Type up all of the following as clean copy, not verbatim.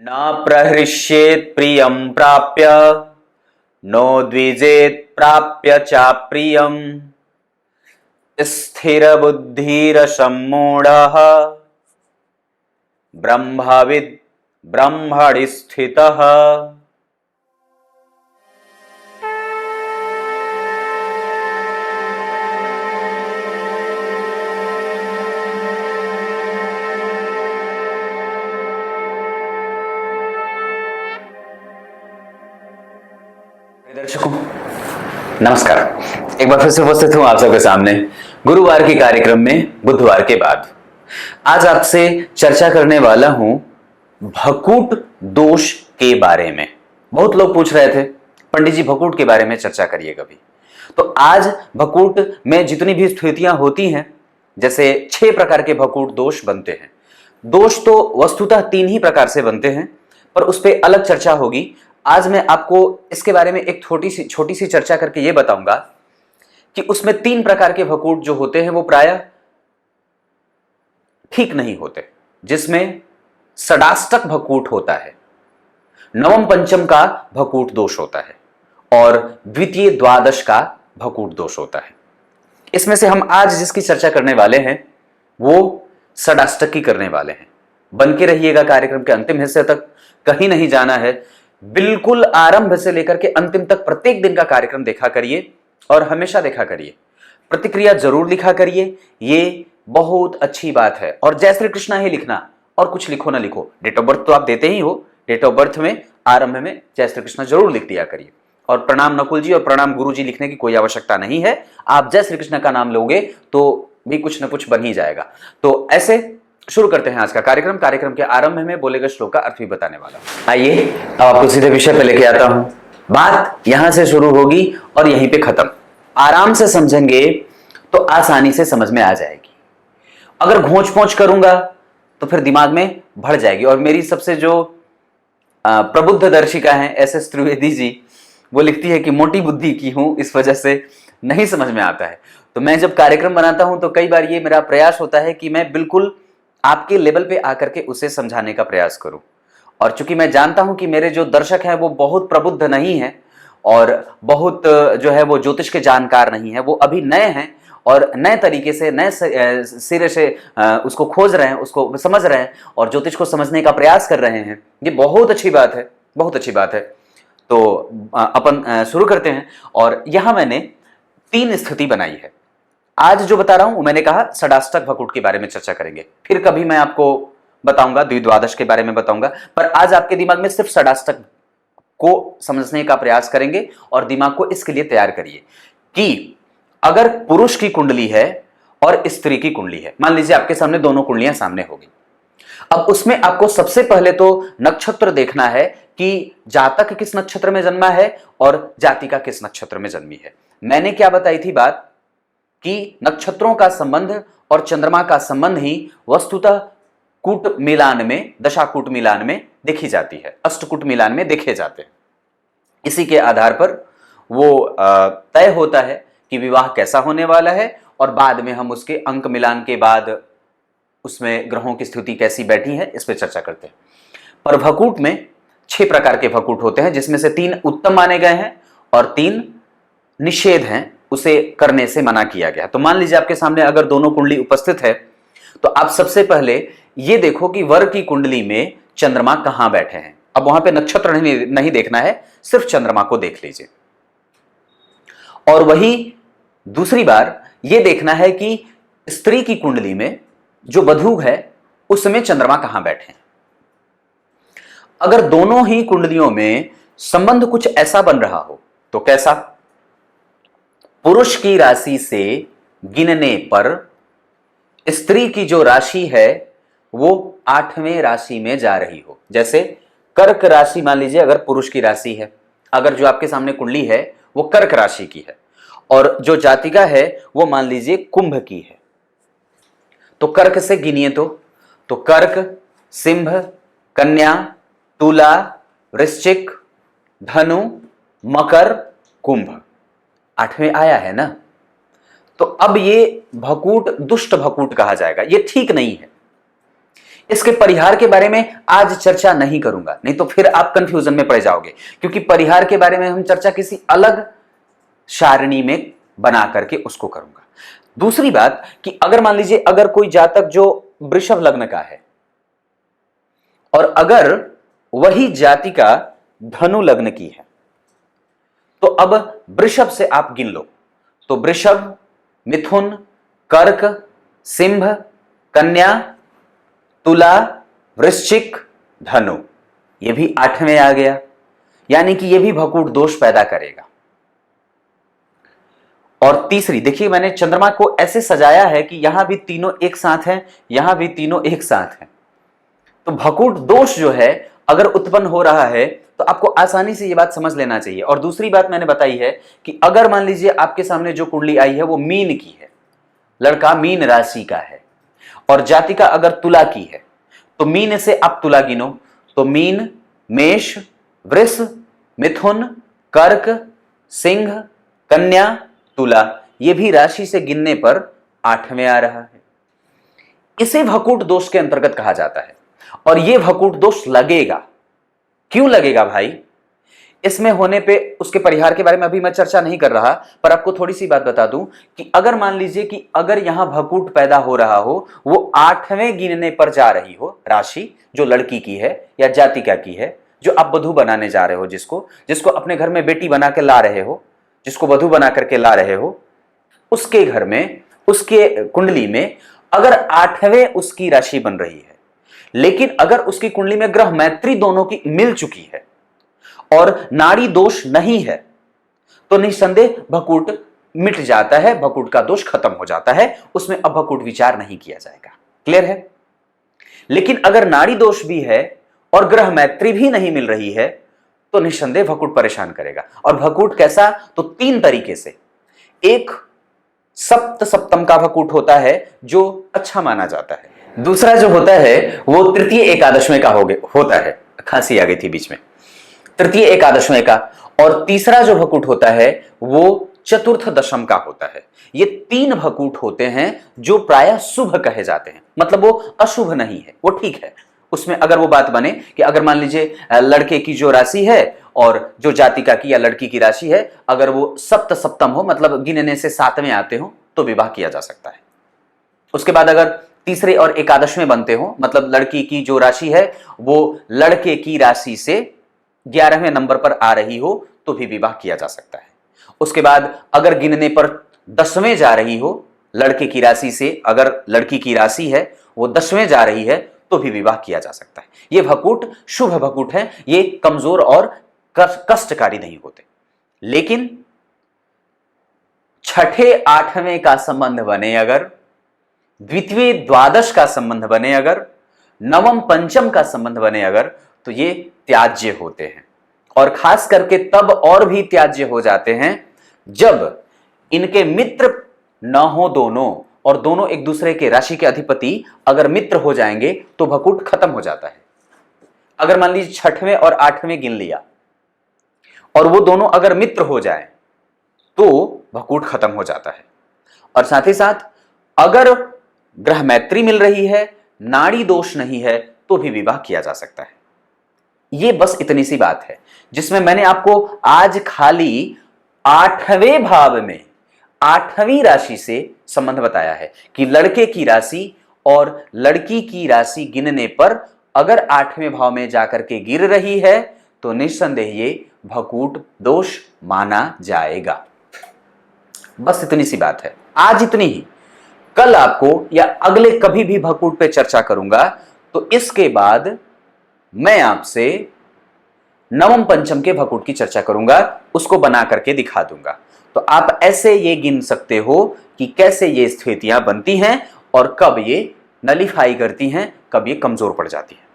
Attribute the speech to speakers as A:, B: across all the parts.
A: न प्रहृष्येत् प्रियं प्राप्य नो द्विजेत् प्राप्य चाप्रियम् स्थिरबुद्धिरसम्मूढः ब्रह्मविद् ब्रह्मणि स्थितः। दर्शकों नमस्कार, एक बार फिर से उपस्थित हूं आप सबके सामने गुरुवार के कार्यक्रम में बुधवार के बाद। आज आपसे चर्चा करने वाला हूं भकूट दोष के बारे में। बहुत लोग पूछ रहे थे पंडित जी भकूट के बारे में चर्चा करिए कभी। तो आज भकूट में जितनी भी स्थितियां होती हैं, जैसे 6 प्रकार के भकूट दोष बनते हैं। दोष तो वस्तुतः 3 ही प्रकार से बनते हैं, पर उस पर अलग चर्चा होगी। आज मैं आपको इसके बारे में एक छोटी सी चर्चा करके यह बताऊंगा कि उसमें 3 प्रकार के भकूट जो होते हैं वो प्रायः ठीक नहीं होते, जिसमें षडाष्टक भकूट होता है, नवम पंचम का भकूट दोष होता है और द्वितीय द्वादश का भकूट दोष होता है। इसमें से हम आज जिसकी चर्चा करने वाले हैं वो षडाष्टक की करने वाले हैं। बन के रहिएगा कार्यक्रम के अंतिम हिस्से तक, कहीं नहीं जाना है। बिल्कुल आरंभ से लेकर के अंतिम तक प्रत्येक दिन का कार्यक्रम देखा करिए और हमेशा देखा करिए। प्रतिक्रिया जरूर लिखा करिए, ये बहुत अच्छी बात है। और जय श्री कृष्णा ही लिखना, और कुछ लिखो ना लिखो। डेट ऑफ बर्थ तो आप देते ही हो, डेट ऑफ बर्थ में आरंभ में जय श्री कृष्णा जरूर लिख दिया करिए। और प्रणाम नकुल जी और प्रणाम गुरु जी लिखने की कोई आवश्यकता नहीं है। आप जय श्री कृष्ण का नाम लोगे तो भी कुछ ना कुछ बन ही जाएगा। तो ऐसे शुरू करते हैं आज का कार्यक्रम। कार्यक्रम के आरंभ में बोले गए श्लोक का अर्थ भी बताने वाला। आइए अब आपको सीधे विषय पे लेके आता हूं। बात यहां से शुरू होगी और यहीं पे खत्म। आराम से समझेंगे तो आसानी से समझ में आ जाएगी। अगर घोंच पोंच करूंगा तो फिर दिमाग में भर जाएगी। और मेरी सबसे जो प्रबुद्ध दर्शिका है SS त्रिवेदी जी, वो लिखती है कि मोटी बुद्धि की हूं, इस वजह से नहीं समझ में आता है। तो मैं जब कार्यक्रम बनाता हूं तो कई बार ये मेरा प्रयास होता है कि मैं बिल्कुल आपके लेवल पे आकर के उसे समझाने का प्रयास करूं। और चूंकि मैं जानता हूं कि मेरे जो दर्शक हैं वो बहुत प्रबुद्ध नहीं हैं और बहुत जो है वो ज्योतिष के जानकार नहीं है, वो अभी नए हैं और नए तरीके से नए सिरे से उसको खोज रहे हैं, उसको समझ रहे हैं और ज्योतिष को समझने का प्रयास कर रहे हैं। ये बहुत अच्छी बात है, बहुत अच्छी बात है। तो अपन शुरू करते हैं। और यहां मैंने 3 स्थिति बनाई है। आज जो बता रहा हूं मैंने कहा षडाष्टक भकूट के बारे में चर्चा करेंगे, फिर कभी मैं आपको बताऊंगा द्विद्वादश के बारे में बताऊंगा, पर आज आपके दिमाग में सिर्फ षडाष्टक को समझने का प्रयास करेंगे। और दिमाग को इसके लिए तैयार करिए कि अगर पुरुष की कुंडली है और स्त्री की कुंडली है, मान लीजिए आपके सामने दोनों कुंडलियां सामने होगी। अब उसमें आपको सबसे पहले तो नक्षत्र देखना है कि जातक किस नक्षत्र में जन्मा है और जातिका किस नक्षत्र में जन्मी है। मैंने क्या बताई थी बात कि नक्षत्रों का संबंध और चंद्रमा का संबंध ही वस्तुतः कूट मिलान में, दशाकूट मिलान में देखी जाती है, अष्टकूट मिलान में देखे जाते हैं। इसी के आधार पर वो तय होता है कि विवाह कैसा होने वाला है और बाद में हम उसके अंक मिलान के बाद उसमें ग्रहों की स्थिति कैसी बैठी है इस पर चर्चा करते हैं। पर भकूट में 6 प्रकार के भकूट होते हैं, जिसमें से 3 उत्तम माने गए हैं और 3 निषेध हैं, उसे करने से मना किया गया। तो मान लीजिए आपके सामने अगर दोनों कुंडली उपस्थित है तो आप सबसे पहले ये देखो कि वर की कुंडली में चंद्रमा कहां बैठे हैं। अब वहां पे नक्षत्र नहीं देखना है, सिर्फ चंद्रमा को देख लीजिए। और वही दूसरी बार ये देखना है कि स्त्री की कुंडली में जो वधू है उसमें चंद्रमा कहां बैठे हैं। अगर दोनों ही कुंडलियों में संबंध कुछ ऐसा बन रहा हो तो कैसा, पुरुष की राशि से गिनने पर स्त्री की जो राशि है वो 8वें राशि में जा रही हो। जैसे कर्क राशि मान लीजिए अगर पुरुष की राशि है, अगर जो आपके सामने कुंडली है वो कर्क राशि की है और जो जातिका है वो मान लीजिए कुंभ की है, तो कर्क से गिनिए तो कर्क, सिंह, कन्या, तुला, वृश्चिक, धनु, मकर, कुंभ, 8वें आया है ना। तो अब ये भकूट दुष्ट भकूट कहा जाएगा, ये ठीक नहीं है। इसके परिहार के बारे में आज चर्चा नहीं करूंगा, नहीं तो फिर आप कंफ्यूजन में पड़ जाओगे, क्योंकि परिहार के बारे में हम चर्चा किसी अलग सारणी में बना करके उसको करूंगा। दूसरी बात कि अगर मान लीजिए अगर कोई जातक जो वृषभ लग्न का है और अगर वही जातिका धनु लग्न की है, तो अब वृषभ से आप गिन लो, तो वृषभ, मिथुन, कर्क, सिंह, कन्या, तुला, वृश्चिक, धनु, यह भी 8वें आ गया, यानी कि यह भी भकूट दोष पैदा करेगा। और तीसरी देखिए, मैंने चंद्रमा को ऐसे सजाया है कि यहां भी तीनों एक साथ हैं, यहां भी तीनों एक साथ हैं, तो भकूट दोष जो है अगर उत्पन्न हो रहा है तो आपको आसानी से यह बात समझ लेना चाहिए। और दूसरी बात मैंने बताई है कि अगर मान लीजिए आपके सामने जो कुंडली आई है वो मीन की है, लड़का मीन राशि का है और जातिका अगर तुला की है, तो मीन से आप तुला गिनो, तो मीन, मेष, वृष, मिथुन, कर्क, सिंह, कन्या, तुला, यह भी राशि से गिनने पर 8वें आ रहा है। इसे भकूट दोष के अंतर्गत कहा जाता है। और यह भकूट दोष लगेगा, क्यों लगेगा भाई, इसमें होने पे उसके परिहार के बारे में अभी मैं चर्चा नहीं कर रहा, पर आपको थोड़ी सी बात बता दूं कि अगर मान लीजिए कि अगर यहां भकूट पैदा हो रहा हो, वो 8वें गिनने पर जा रही हो राशि, जो लड़की की है या जातिका की है, जो आप वधू बनाने जा रहे हो, जिसको अपने घर में बेटी बना के ला रहे हो, जिसको वधू बना करके ला रहे हो, उसके घर में, उसके कुंडली में अगर 8वें उसकी राशि बन रही है, लेकिन अगर उसकी कुंडली में ग्रह मैत्री दोनों की मिल चुकी है और नाड़ी दोष नहीं है, तो निस्संदेह भकूट मिट जाता है, भकूट का दोष खत्म हो जाता है, उसमें अब भकूट विचार नहीं किया जाएगा। क्लियर है? लेकिन अगर नाड़ी दोष भी है और ग्रह मैत्री भी नहीं मिल रही है, तो निस्संदेह भकूट परेशान करेगा। और भकूट कैसा, तो 3 तरीके से। एक सप्त सप्तम का भकूट होता है जो अच्छा माना जाता है। दूसरा जो होता है वो तृतीय एकादशवें का होता है, खांसी आ गई थी बीच में, तृतीय एकादशवें का। और तीसरा जो भकूट होता है वो चतुर्थ दशम का होता है। ये 3 भकूट होते हैं जो प्रायः शुभ कहे जाते हैं, मतलब वो अशुभ नहीं है, वो ठीक है। उसमें अगर वो बात बने कि अगर मान लीजिए लड़के की जो राशि है और जो जातिका की या लड़की की राशि है, अगर वो सप्त सप्तम हो, मतलब गिनने से 7वें आते हो, तो विवाह किया जा सकता है। उसके बाद अगर तीसरे और एकादशवें बनते हो, मतलब लड़की की जो राशि है वो लड़के की राशि से 11वें नंबर पर आ रही हो, तो भी विवाह किया जा सकता है। उसके बाद अगर गिनने पर 10वें जा रही हो, लड़के की राशि से अगर लड़की की राशि है वो 10वें जा रही है, तो भी विवाह किया जा सकता है। ये भकूट शुभ भकूट है, ये कमजोर और कष्टकारी नहीं होते। लेकिन 6ठे 8वें का संबंध बने अगर, द्वितीय द्वादश का संबंध बने अगर, नवम पंचम का संबंध बने अगर, तो ये त्याज्य होते हैं। और खास करके तब और भी त्याज्य हो जाते हैं जब इनके मित्र न हो दोनों, और दोनों एक दूसरे के राशि के अधिपति अगर मित्र हो जाएंगे तो भकूट खत्म हो जाता है। अगर मान लीजिए 6ठवें और 8वें गिन लिया और वो दोनों अगर मित्र हो जाए तो भकूट खत्म हो जाता है। और साथ ही साथ अगर ग्रह मैत्री मिल रही है, नाड़ी दोष नहीं है, तो भी विवाह किया जा सकता है। ये बस इतनी सी बात है जिसमें मैंने आपको आज खाली 8वें भाव में 8वीं राशि से संबंध बताया है कि लड़के की राशि और लड़की की राशि गिनने पर अगर 8वें भाव में जाकर के गिर रही है तो निस्संदेह ये भकूट दोष माना जाएगा। बस इतनी सी बात है, आज इतनी ही। कल आपको या अगले कभी भी भकूट पे चर्चा करूंगा, तो इसके बाद मैं आपसे नवम पंचम के भकूट की चर्चा करूंगा, उसको बना करके दिखा दूंगा। तो आप ऐसे ये गिन सकते हो कि कैसे ये स्थितियां बनती हैं और कब ये नलीफाई करती हैं, कब ये कमजोर पड़ जाती है।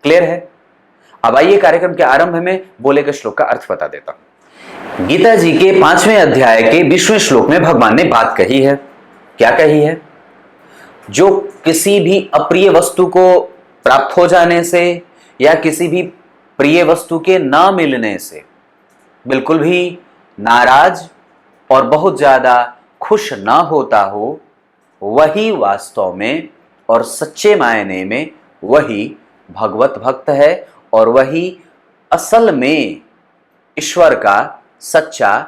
A: क्लियर है? अब आइए कार्यक्रम के आरंभ में बोले गए श्लोक का अर्थ बता देता हूं। गीता जी के 5वें अध्याय के 20वें श्लोक में भगवान ने बात कही है। क्या कही है? जो किसी भी अप्रिय वस्तु को प्राप्त हो जाने से या किसी भी प्रिय वस्तु के ना मिलने से बिल्कुल भी नाराज और बहुत ज्यादा खुश ना होता हो, वही वास्तव में और सच्चे मायने में वही भगवत भक्त है और वही असल में ईश्वर का सच्चा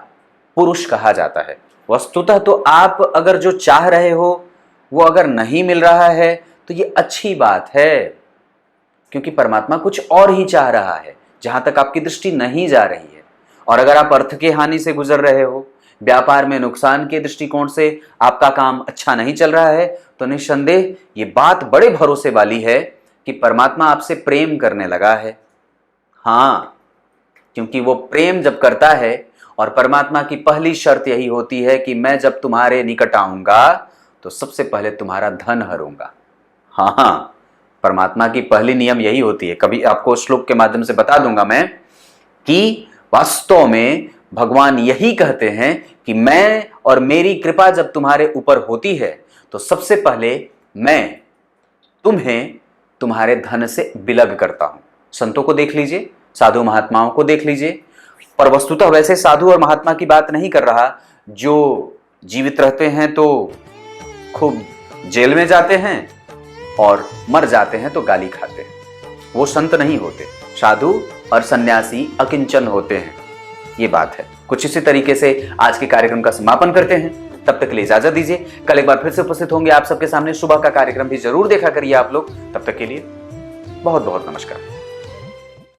A: पुरुष कहा जाता है। वस्तुतः तो आप अगर जो चाह रहे हो वो अगर नहीं मिल रहा है तो ये अच्छी बात है, क्योंकि परमात्मा कुछ और ही चाह रहा है जहां तक आपकी दृष्टि नहीं जा रही है। और अगर आप अर्थ की हानि से गुजर रहे हो, व्यापार में नुकसान के दृष्टिकोण से आपका काम अच्छा नहीं चल रहा है, तो निस्संदेह ये बात बड़े भरोसे वाली है कि परमात्मा आपसे प्रेम करने लगा है। हाँ, क्योंकि वो प्रेम जब करता है और परमात्मा की पहली शर्त यही होती है कि मैं जब तुम्हारे निकट आऊंगा तो सबसे पहले तुम्हारा धन हरूंगा। हाँ, परमात्मा की पहली नियम यही होती है। कभी आपको श्लोक के माध्यम से बता दूंगा मैं कि वास्तव में भगवान यही कहते हैं कि मैं और मेरी कृपा जब तुम्हारे ऊपर होती है तो सबसे पहले मैं तुम्हें तुम्हारे धन से बिलग करता हूं। संतों को देख लीजिए, साधु महात्माओं को देख लीजिए, पर वस्तुतः वैसे साधु और महात्मा की बात नहीं कर रहा जो जीवित रहते हैं तो खूब जेल में जाते हैं और मर जाते हैं तो गाली खाते हैं। वो संत नहीं होते, साधु और सन्यासी अकिंचन होते हैं। ये बात है। कुछ इसी तरीके से आज के कार्यक्रम का समापन करते हैं। तब तक के लिए इजाजत दीजिए। कल एक बार फिर से उपस्थित होंगे आप सबके सामने। सुबह का कार्यक्रम भी जरूर देखा करिए आप लोग। तब तक के लिए बहुत बहुत नमस्कार।